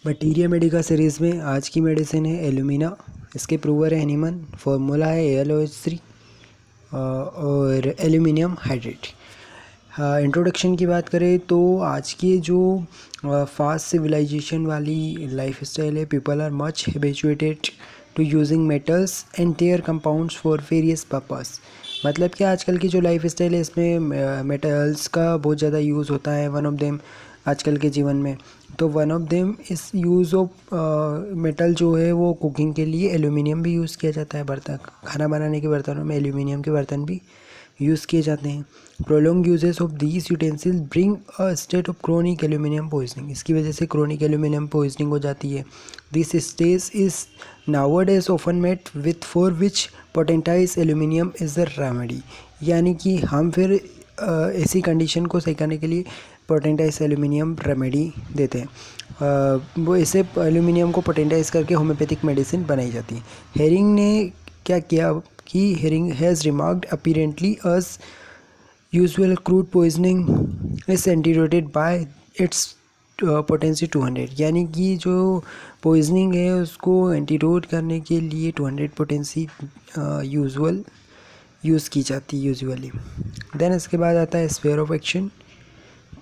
Bacteria Medica series में आज की मेडिसिन है एल्यूमिना। इसके प्रूवर है एनिमन, फॉर्मूला है AlOH3 और एल्यूमिनियम हाइड्रेट। इंट्रोडक्शन की बात करें तो आज की जो फास्ट सिविलाइजेशन वाली लाइफ स्टाइल है, people are much habituated to using metals and their compounds for various purpose. मतलब कि आजकल की जो लाइफ स्टाइल है इसमें मेटल्स का बहुत ज़्यादा यूज़ होता है। वन ऑफ देम आजकल के जीवन में, तो वन ऑफ देम इस यूज़ ऑफ मेटल जो है वो कुकिंग के लिए एल्यूमिनियम भी यूज़ किया जाता है। बर्तन, खाना बनाने के बर्तनों में एल्यूमिनियम के बर्तन भी यूज़ किए जाते हैं। Prolong uses of these utensils bring a state of chronic aluminium poisoning. इसकी वजह से क्रोनिक एल्यूमिनियम पॉइजनिंग हो जाती है। This stage is nowadays often met with for which potentise aluminium is the remedy. यानी कि हम फिर ऐसी कंडीशन को सही करने के लिए पोटेंटाइज एल्यूमिनियम रेमेडी देते हैं। वो इसे एल्यूमिनियम को पोटेंटाइज करके होम्योपैथिक मेडिसिन बनाई जाती है। हेरिंग ने क्या किया कि Hering has remarked apparently as usual crude poisoning is antidoted by its potency 200। यानी कि जो पॉइजनिंग है उसको एंटीडोट करने के लिए 200 पोटेंसी यूज़ की जाती है यूजुअली। देन इसके बाद आता है स्फीयर ऑफ एक्शन।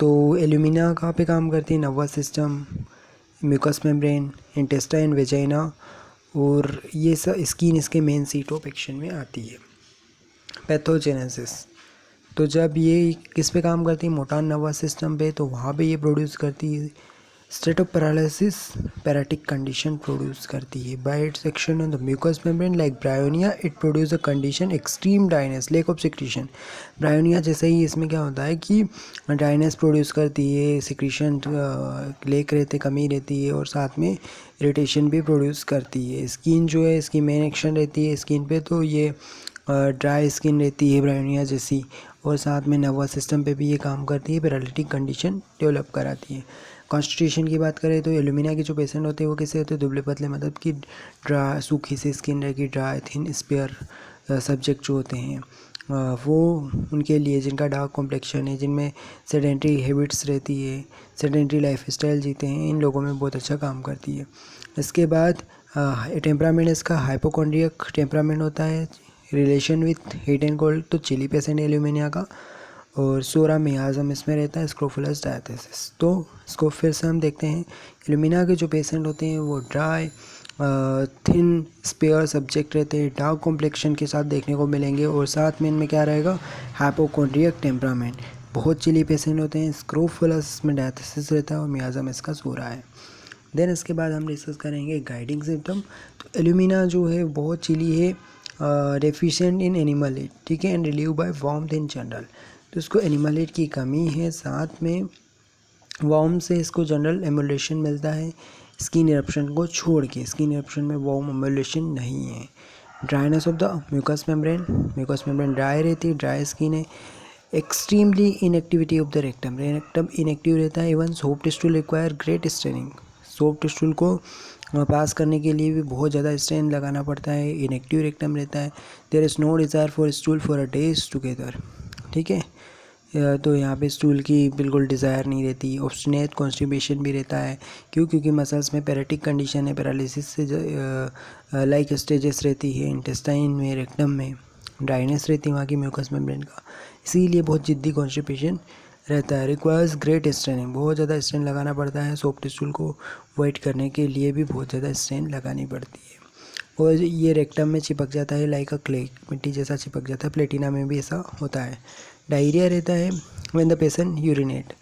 तो एल्यूमिना कहाँ पे काम करती है? Nervous system, mucous membrane, intestine, vagina, और ये सब स्किन इसके मेन सीट ऑफ एक्शन में आती है। पैथोजेनेसिस, तो जब ये किस पे काम करती है? मोटर नर्वस सिस्टम पे, तो वहाँ पे ये प्रोड्यूस करती है state of paralysis, paretic condition produce करती है। By its action on the mucous membrane like Bryonia it produce a condition extreme dryness, lack of secretion. Bryonia जैसे ही इसमें क्या होता है कि ड्राइनेस प्रोड्यूस करती है, सिक्रीशन लेक रहते, कमी रहती है, और साथ में इरिटेशन भी प्रोड्यूस करती है। स्किन जो है इसकी मेन एक्शन रहती है स्किन पे, तो ये ड्राई स्किन रहती है ब्रायोनिया जैसी, और साथ में नर्वस सिस्टम पे भी ये काम करती है, पैरालिटिक कंडीशन डेवलप कराती है। कॉन्स्टिट्यूशन की बात करें तो एल्यूमिना के जो पेशेंट होते हैं वो कैसे होते हैं? दुबले पतले, मतलब कि ड्राई, सूखी सी स्किन रहेगी, ड्राई थिन स्पेयर सब्जेक्ट जो होते हैं वो उनके लिए, जिनका डार्क कॉम्प्लेक्शन है, जिनमें सेडेंट्री हैबिट्स रहती है, सेडेंट्री लाइफ स्टाइल जीते हैं, इन लोगों में बहुत अच्छा काम करती है। इसके बाद टेम्परामेंट इसका हाइपोकॉन्ड्रियक टेम्परामेंट होता है, relation with heat and cold, तो चिली पेशेंट एल्यूमिनिया का, और सोरा मियाज़म इसमें रहता है, स्क्रोफुलस डायथेसिस। तो इसको फिर से हम देखते हैं। एल्यूमिना के जो पेशेंट होते हैं वो ड्राई थिन स्पेयर सब्जेक्ट रहते हैं, डार्क कॉम्प्लेक्शन के साथ देखने को मिलेंगे, और साथ में इनमें क्या रहेगा? Hypochondriac temperament. बहुत चिली पेशेंट होते हैं, स्क्रोफुलस में डायथेसिस रहता है, और मियाज़म इसका सोरा है। देन इसके बाद हम डिस्कस करेंगे गाइडिंग सिम्टम। तो एल्यूमिना जो है बहुत चिली है, डेफिशिएंट इन एनिमल हीट, ठीक है, and relieve by warmth in general. तो इसको एनिमल हीट की कमी है, साथ में वार्म से इसको जनरल एमुलेशन मिलता है, स्किन इरप्शन को छोड़ के। स्किन इरप्शन में वार्म एमुलेशन नहीं है। Dryness of the mucous membrane dry रहती है, ड्राई स्किन है। Extremely inactivity of the rectum inactive रहता है। Even soft tissue require great straining, soft tissue को पास करने के लिए भी बहुत ज़्यादा स्ट्रेन लगाना पड़ता है। इनएक्टिव रेक्टम रहता है। There is no desire for stool for a days together, ठीक है। तो यहाँ पे स्टूल की बिल्कुल डिज़ायर नहीं रहती। ऑब्स्टिनेट कॉन्स्टिपेशन भी रहता है, क्योंकि मसल्स में पैराटिक कंडीशन है, पैरालिसिस से लाइक स्टेजेस रहती है, इंटेस्टाइन में, रेक्टम में ड्राइनेस रहती है वहाँ की म्यूकस मेम्ब्रेन का, इसीलिए बहुत जिद्दी कॉन्स्टिपेशन रहता है। रिक्वायर्स ग्रेट स्ट्रेनिंग, बहुत ज़्यादा स्ट्रेन लगाना पड़ता है। सॉफ्ट टिश्यू को वाइट करने के लिए भी बहुत ज़्यादा स्ट्रेन लगानी पड़ती है, और ये रेक्टम में चिपक जाता है, लाइक अ क्ले, मिट्टी जैसा चिपक जाता है। प्लेटिना में भी ऐसा होता है। डायरिया रहता है व्हेन द पेशेंट यूरिनेट,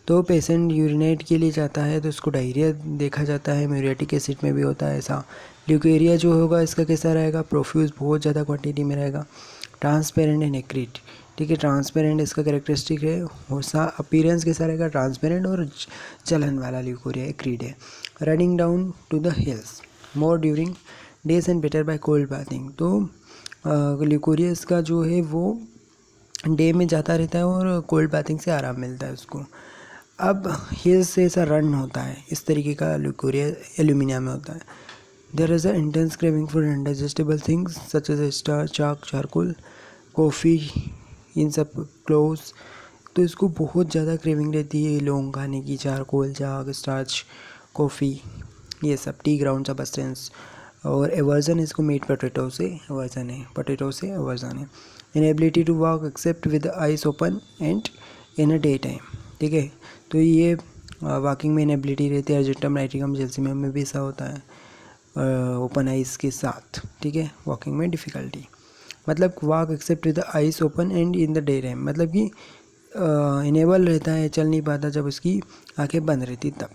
तो पेशेंट यूरिनेट के लिए जाता है तो उसको डायरिया देखा जाता है। म्यूरेटिक एसिड में भी होता है ऐसा। ल्यूकेरिया जो होगा इसका कैसा रहेगा? प्रोफ्यूज, बहुत ज़्यादा क्वांटिटी में रहेगा। ट्रांसपेरेंट एंड एक्रीट, ठीक है, ट्रांसपेरेंट इसका कैरेक्टरिस्टिक है। और अपीयरेंस कैसा रहेगा? ट्रांसपेरेंट और चलन वाला ल्यूकोरिया एक्रीट है। Running down to the heels more during days and better by cold bathing, तो ल्यूकोरियस का जो है वो डे में जाता रहता है और कोल्ड बाथिंग से आराम मिलता है उसको। अब हिल्स से ऐसा रन होता है, इस तरीके का ल्यूकोरिया एल्यूमिनिया में होता है। There is a intense craving for undigestible things such as starch, chalk, charcoal, coffee, इन सब क्लोव्स, तो इसको बहुत ज़्यादा क्रेविंग रहती है लौंग खाने की, चारकोल, चाक, स्टार्च, कॉफ़ी, ये सब टी ग्राउंड सब्सटेंस। और एवर्जन इसको मीट पोटैटो से एवर्जन है, पोटैटो से एवर्जन है। Inability to walk except with eyes open and in a day time, ठीक है। तो ये वॉकिंग में इनएबिलिटी रहती है। अर्जेंटम नाइट्रिकम जैल्सीमियम में भी ऐसा होता है ओपन आइज के साथ, ठीक है। वॉकिंग में डिफ़िकल्टी मतलब walk except with eyes open and in the day time, मतलब कि इनेबल रहता है, चल नहीं पाता जब उसकी आंखें बंद रहती तब।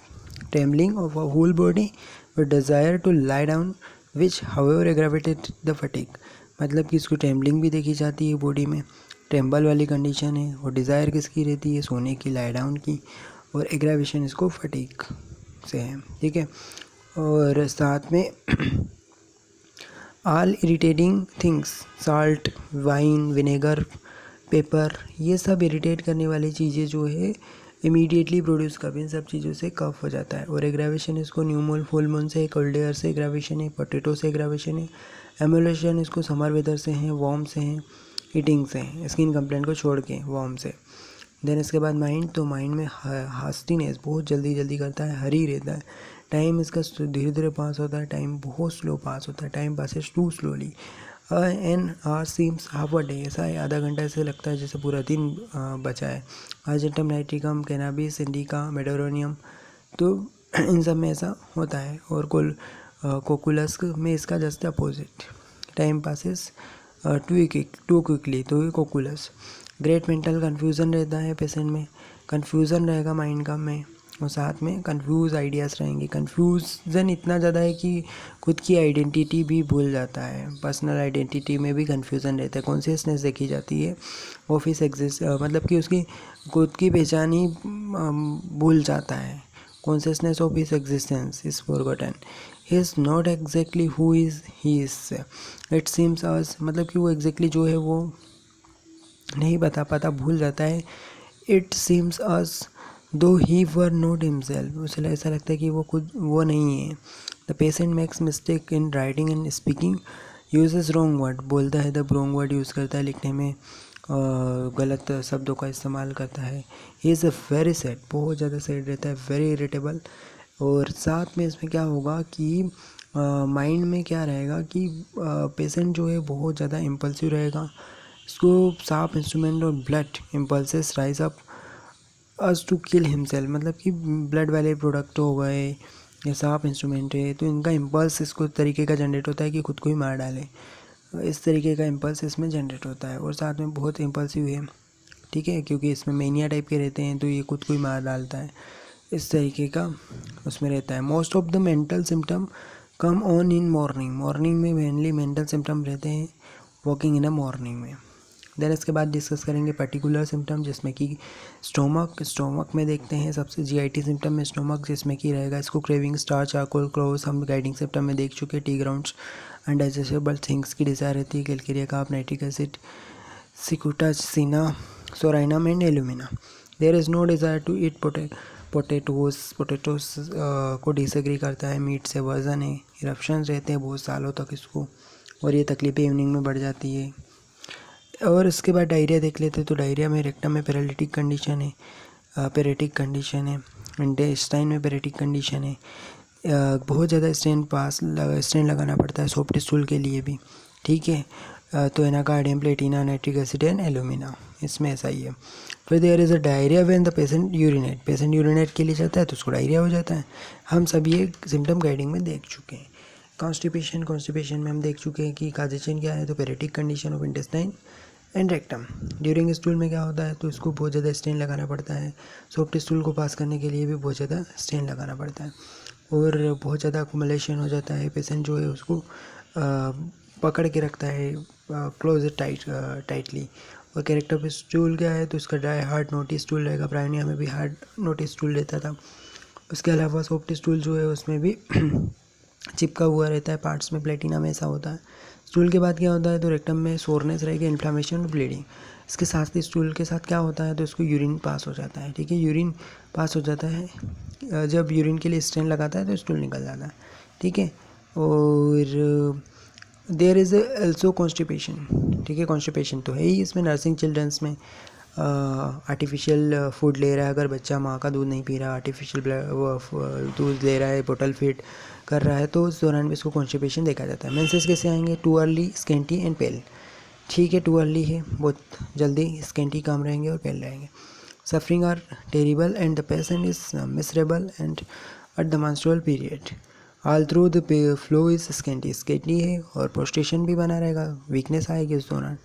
Trembling of a whole body with desire to lie down which however aggravated the fatigue, मतलब कि इसको ट्रेम्बलिंग भी देखी जाती है बॉडी में, ट्रेम्बल वाली कंडीशन है। और डिज़ायर किसकी रहती है, सोने की, लाई डाउन की। और एग्रावेशन इसको फटीग से है, ठीक है। और साथ में all irritating things, salt, wine, vinegar, paper, ये सब इरिटेट करने वाली चीज़ें जो है इमीडिएटली प्रोड्यूस कर, इन सब चीज़ों से कफ हो जाता है। और एग्रावेशन इसको न्यूमोल फुल मून से, कोल्ड एयर से एग्रावेशन है, पोटैटो से एग्रावेशन है। एमुलेशन इसको समर वेदर से है, वार्म से है, हीटिंग से है, स्किन कंप्लेंट को छोड़ के वार्म से। देन इसके बाद माइंड, तो माइंड में हास्टीनेस, बहुत जल्दी जल्दी करता है, हरी रहता है। टाइम इसका धीरे धीरे पास होता है, टाइम बहुत स्लो पास होता है, time passes too slowly. An hour seems half a day, ऐसा है आधा घंटा ऐसे लगता है जैसे पूरा दिन बचा है। अर्जेंटम नाइट्रिकम, कैनाबिस इंडिका, मेडोरोनियम, तो इन सब में ऐसा होता है। और कोकुलस में इसका just opposite, time passes too quickly, तो ये कोकुलस। ग्रेट मेंटल कन्फ्यूज़न रहता है पेशेंट में, कन्फ्यूज़न रहेगा माइंड का में, और साथ में कंफ्यूज आइडियाज़ रहेंगे। कन्फ्यूज़न इतना ज़्यादा है कि खुद की आइडेंटिटी भी भूल जाता है, पर्सनल आइडेंटिटी में भी कन्फ्यूज़न रहता है। कॉन्शियसनेस देखी जाती है, ऑफिस एग्जिस्ट, मतलब कि उसकी खुद की पहचान ही भूल जाता है। Consciousness of his existence is forgotten, he is not exactly who is he is, it seems as, मतलब कि वो एग्जैक्टली जो है वो नहीं बता पाता, भूल जाता है। इट सीम्स अस दो ही वर नॉट हिमसेल्फ, उसे ऐसा लगता है कि वो खुद वो नहीं है। The patient makes mistake in writing and speaking, uses wrong word, बोलता है द रॉन्ग वर्ड यूज़ करता है लिखने में, गलत शब्दों का इस्तेमाल करता है। He is a very sad, बहुत ज़्यादा सैड रहता है, वेरी इरिटेबल। और साथ में इसमें क्या होगा कि माइंड में क्या रहेगा कि पेशेंट जो है बहुत ज़्यादा इम्पल्सिव रहेगा, इसको शार्प इंस्ट्रूमेंट और blood impulses rise up as to kill himself, मतलब कि ब्लड वाले प्रोडक्ट हो गए या शार्प इंस्ट्रूमेंट है, तो इनका इम्पल्स इसको तरीके का जनरेट होता है कि खुद को ही मार डाले, इस तरीके का इम्पल्स इसमें जनरेट होता है। और साथ में बहुत इम्पल्सिव है, ठीक है, क्योंकि इसमें मेनिया टाइप के रहते हैं, तो ये खुद को ही मार डालता है, इस तरीके का उसमें रहता है। Most of the mental symptom come on in morning, morning में मेनली मेंटल सिम्टम रहते हैं वॉकिंग इन अ मॉर्निंग में। देन इसके बाद डिस्कस करेंगे पर्टिकुलर सिम्टम, जिसमें कि स्टोमक में देखते हैं सबसे जीआईटी सिम्टम में स्टोमक, जिसमें कि रहेगा इसको क्रेविंग, स्टार्च, चारकोल, क्रोस, हम गाइडिंग सिम्टम में देख चुके, टी ग्राउंड्स, अनडाइजेस्टेबल थिंग्स की डिज़ायर रहती है, Calcarea carb, nitric acid, Cicuta, Cina, Psorinum and Alumina. There is no desire to eat potatoes को डिसएग्री करता है, मीट से वर्जन है, इरप्शन रहते हैं बहुत सालों तक इसको, और ये तकलीफ़ें इवनिंग में बढ़ जाती है। और इसके बाद डायरिया देख लेते हैं, तो डायरिया में रेक्टम में पैरालिटिक कंडीशन है, पेरेटिक कंडीशन है, इंटेस्टाइन में पेरेटिक कंडीशन है, बहुत ज़्यादा स्टेन लगाना पड़ता है सॉफ्ट स्टूल के लिए भी, ठीक है। तो Anacardium, Platina, nitric acid and Alumina, इसमें ऐसा ही है। फिर there is a diarrhoea when the patient urinate के लिए जाता है तो उसको डायरिया हो जाता है। हम सब ये सिम्टम गाइडिंग में देख चुके हैं। कॉन्स्टिपेशन में हम देख चुके हैं कि काजेशन क्या है, तो paretic condition of intestine and rectum. During stool में क्या होता है, तो इसको बहुत ज़्यादा स्टेन लगाना पड़ता है, सॉफ्ट स्टूल को पास करने के लिए भी बहुत ज़्यादा स्टेन लगाना पड़ता है, और बहुत ज़्यादा अकुमुलेशन हो जाता है। पेशेंट जो है उसको पकड़ के रखता है क्लोज टाइटली। और कैरेक्टर ऑफ स्टूल क्या है, तो इसका ड्राई हार्ड नोटी स्टूल रहेगा, प्राइनिया में भी हार्ड नोटी स्टूल रहता था। उसके अलावा सॉफ्ट स्टूल जो है उसमें भी चिपका हुआ रहता है पार्ट्स में, प्लेटिना में ऐसा होता है। स्टूल के बाद क्या होता है, तो रेक्टम में सोरनेस रहेगी, इन्फ्लामेशन और ब्लीडिंग। इसके साथ ही स्टूल के साथ क्या होता है, तो इसको यूरिन पास हो जाता है, ठीक है, यूरिन पास हो जाता है, जब यूरिन के लिए स्टेन लगाता है तो स्टूल निकल जाता है, ठीक है। और देयर इज़ ऑल्सो कॉन्स्टिपेशन, ठीक है, कॉन्स्टिपेशन तो है ही इसमें, नर्सिंग चिल्ड्रंस में आर्टिफिशियल फूड ले रहा है, अगर बच्चा माँ का दूध नहीं पी रहा, आर्टिफिशियल दूध ले रहा है, बोतल फीड कर रहा है, तो उस दौरान भी इसको कॉन्स्टिपेशन देखा जाता है। मेंसेस कैसे आएंगे? Too early, scanty and pale. ठीक है, टू अर्ली है, बहुत जल्दी, स्केंटी कम रहेंगे और पेल रहेंगे। Suffering are terrible and the patient is miserable and at the menstrual period all through the flow is scanty है और पोस्टेशन भी बना रहेगा, वीकनेस आएगी उस दौरान।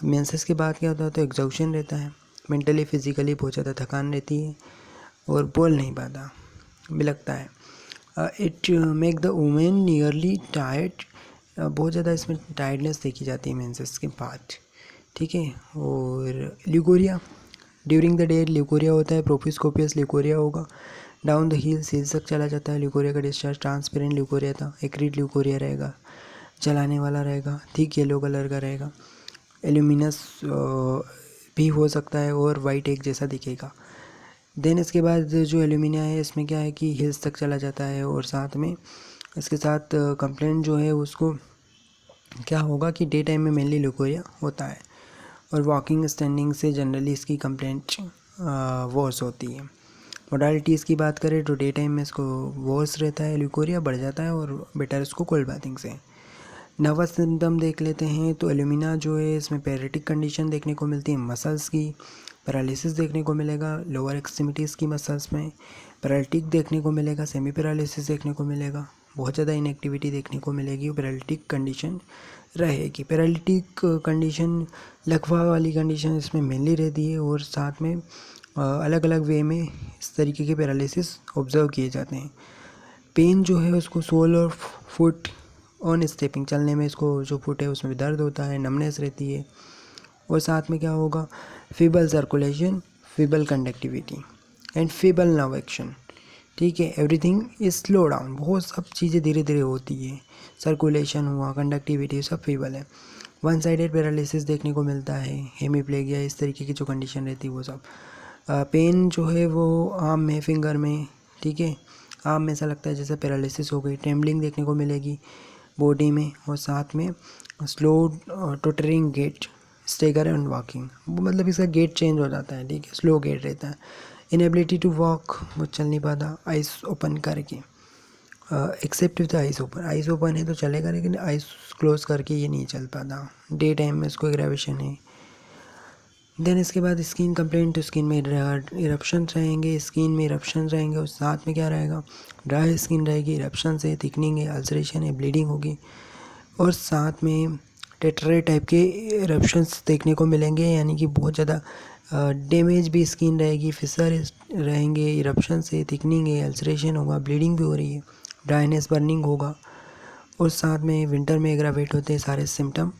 मेंसेस के बाद क्या होता है? तो एग्जॉशन रहता है, मेंटली फिजिकली बहुत ज़्यादा थकान रहती है और बोल नहीं पाता, बिलखता है। It make the women nearly tired, बहुत ज़्यादा इसमें टायर्डनेस देखी जाती है मेंसेस के बाद। ठीक है, और leucorrhoea, during the day leucorrhoea होता है, प्रोफिस्कोपियस ल्यूकोरिया होगा। डाउन द हील्स तक चला जाता है ल्यूकोरिया का डिस्चार्ज। ट्रांसपेरेंट ल्यूकोरिया था, एक्रीड ल्यूकोरिया रहेगा, जलाने वाला रहेगा, थिक येलो कलर का रहेगा। एल्यूमिनस भी हो सकता है और वाइट एग जैसा दिखेगा। देन इसके बाद जो एल्यूमिनिया है इसमें क्या है कि हिल्स तक चला जाता है और साथ में इसके साथ कंप्लेंट जो है उसको क्या होगा कि डे टाइम में मेनली ल्यूकोरिया होता है और वॉकिंग स्टैंडिंग से जनरली इसकी कंप्लेंट वर्स होती है। मोडालिटीज़ की बात करें तो डे टाइम में इसको वर्स रहता है, ल्यूकोरिया बढ़ जाता है और बेटर इसको कोल्ड बाथिंग से। नर्वस सिम्टम देख लेते हैं तो एल्यूमिना जो है इसमें पैरेटिक कंडीशन देखने को मिलती है, मसल्स की पैरालिसिस देखने को मिलेगा, लोअर एक्सट्रीमिटीज़ की मसल्स में पैरालिटिक देखने को मिलेगा, सेमी पैरालिसिस देखने को मिलेगा, बहुत ज़्यादा इनएक्टिविटी देखने को मिलेगी, पैरालिटिक कंडीशन रहेगी। पैरालिटिक कंडीशन लकवा वाली कंडीशन इसमें मेनली रहती है और साथ में अलग अलग वे में इस तरीके के पैरालिसिस ऑब्जर्व किए जाते हैं। पेन जो है उसको सोल और फुट ऑन स्टेपिंग, चलने में इसको जो फुट है उसमें दर्द होता है, नमनेस रहती है और साथ में क्या होगा? Feeble circulation, feeble conductivity and feeble nerve action. ठीक है, एवरीथिंग इज स्लो डाउन, बहुत सब चीज़ें धीरे धीरे होती है, सर्कुलेशन हुआ, कंडक्टिविटी, सब फीबल है। वन साइडेड पैरालिसिस देखने को मिलता है, हेमीप्लेगिया, इस तरीके की जो कंडीशन रहती है वो सब। पेन जो है वो आर्म में, फिंगर में, ठीक है, आर्म में ऐसा लगता है जैसे पैरालिसिस हो गई। ट्रेम्बलिंग देखने को मिलेगी बॉडी में और साथ में slow tottering gait, stagger and walking, मतलब इसका गेट चेंज हो जाता है, ठीक है, स्लो गेट रहता है। इनएबिलिटी टू वॉक, वो चल नहीं पाता आइस ओपन करके, except with eyes open, eyes open है तो चलेगा लेकिन आइस क्लोज करके ये नहीं चल पाता। डे टाइम में इसको एग्रेवेशन है। देन इसके बाद स्किन कंप्लेंट, तो स्किन में इरप्शन रहेंगे, स्किन में इरप्शन रहेंगे और साथ में क्या रहेगा? ड्राई स्किन रहेगी, इरप्शन है, थिकनिंग है, अल्सरेशन है, ब्लीडिंग होगी और साथ में टेट्रे टाइप के इरप्शंस देखने को मिलेंगे, यानी कि बहुत ज़्यादा डैमेज भी स्किन रहेगी, फिसर रहेंगे, इरप्शन से, थिकनिंग है, अल्सरेशन होगा, ब्लीडिंग भी हो रही है, ड्राइनेस, बर्निंग होगा और साथ में विंटर में एग्रावेट होते हैं सारे सिम्टम।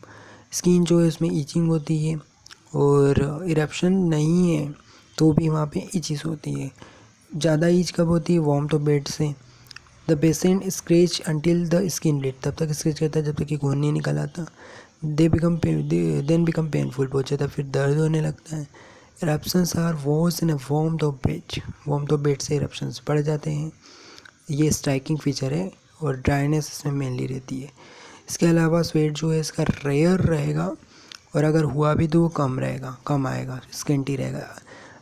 स्किन जो है उसमें ईचिंग होती है और इरप्शन नहीं है तो भी वहाँ पे इचिस होती है। ज़्यादा ईच कब होती है? वार्म तो बेड से। The patient scratch until the skin bleed, तब तक स्क्रेच करता है जब तक कि खून नहीं निकल आता। देन बिकम पेनफुल, बहुत ज़्यादा फिर दर्द होने लगता है। Eruptions are worse in a warm to bed, warm to bed से इरप्शंस बढ़ जाते हैं, ये स्ट्राइकिंग फीचर है और ड्राइनेस इसमें मेनली रहती है। इसके अलावा स्वेट जो है इसका रेयर रहेगा और अगर हुआ भी तो वो कम रहेगा, कम आएगा, स्केंटी रहेगा।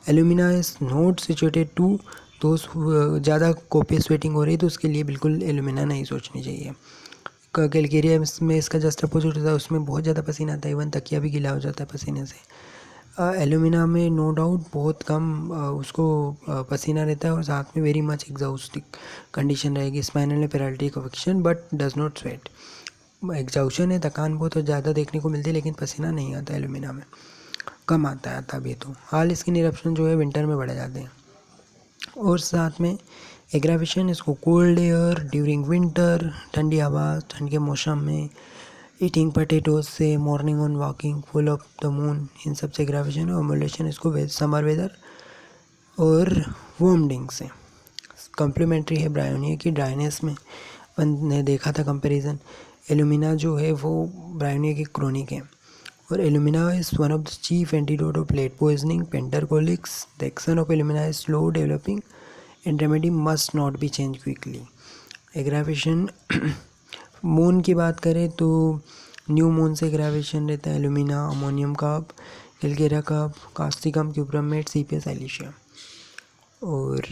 Alumina is not situated to दोस्त, ज़्यादा कॉपी स्वेटिंग हो रही है तो उसके लिए बिल्कुल एल्यूमिना नहीं सोचनी चाहिए। कैलकेरिया में इसका जस्ट अपोजिट होता है, उसमें बहुत ज़्यादा पसीना आता है, इवन तकिया भी गीला हो जाता है पसीने से। एल्यूमिना में नो डाउट बहुत कम उसको पसीना रहता है और साथ में वेरी मच एग्जॉस्टिक कंडीशन रहेगी। स्पाइनल में paralytic affection but does not sweat, exhaustion है, थकान बहुत ज़्यादा देखने को मिलती है लेकिन पसीना नहीं आता एल्यूमिना में, कम आता है तभी। तो हाल स्किन इरप्शन जो है विंटर में बढ़ जाते हैं और साथ में एग्रावेशन इसको कोल्ड एयर ड्यूरिंग विंटर, ठंडी हवा, ठंड के मौसम में, ईटिंग पोटैटोज से, morning on walking, full of the moon, इन सब से एग्रावेशन है। ओमुलेशन इसको समर वेदर और वोमडिंग से। कम्प्लीमेंट्री है ब्रायोनिया की, ड्राइनेस में ने देखा था कंपैरिजन। एल्यूमिना जो है वो ब्रायोनिया की क्रोनिक है और Alumina is one of the chief antidote of lead poisoning, painters colics. The action of Alumina is slow developing and remedy must not be change quickly. Aggravation moon की बात करें तो न्यू मून से aggravation रहता है Alumina, ammonium carb, Calcarea carb, Causticum, cuprum met, Sepia, Silicea. और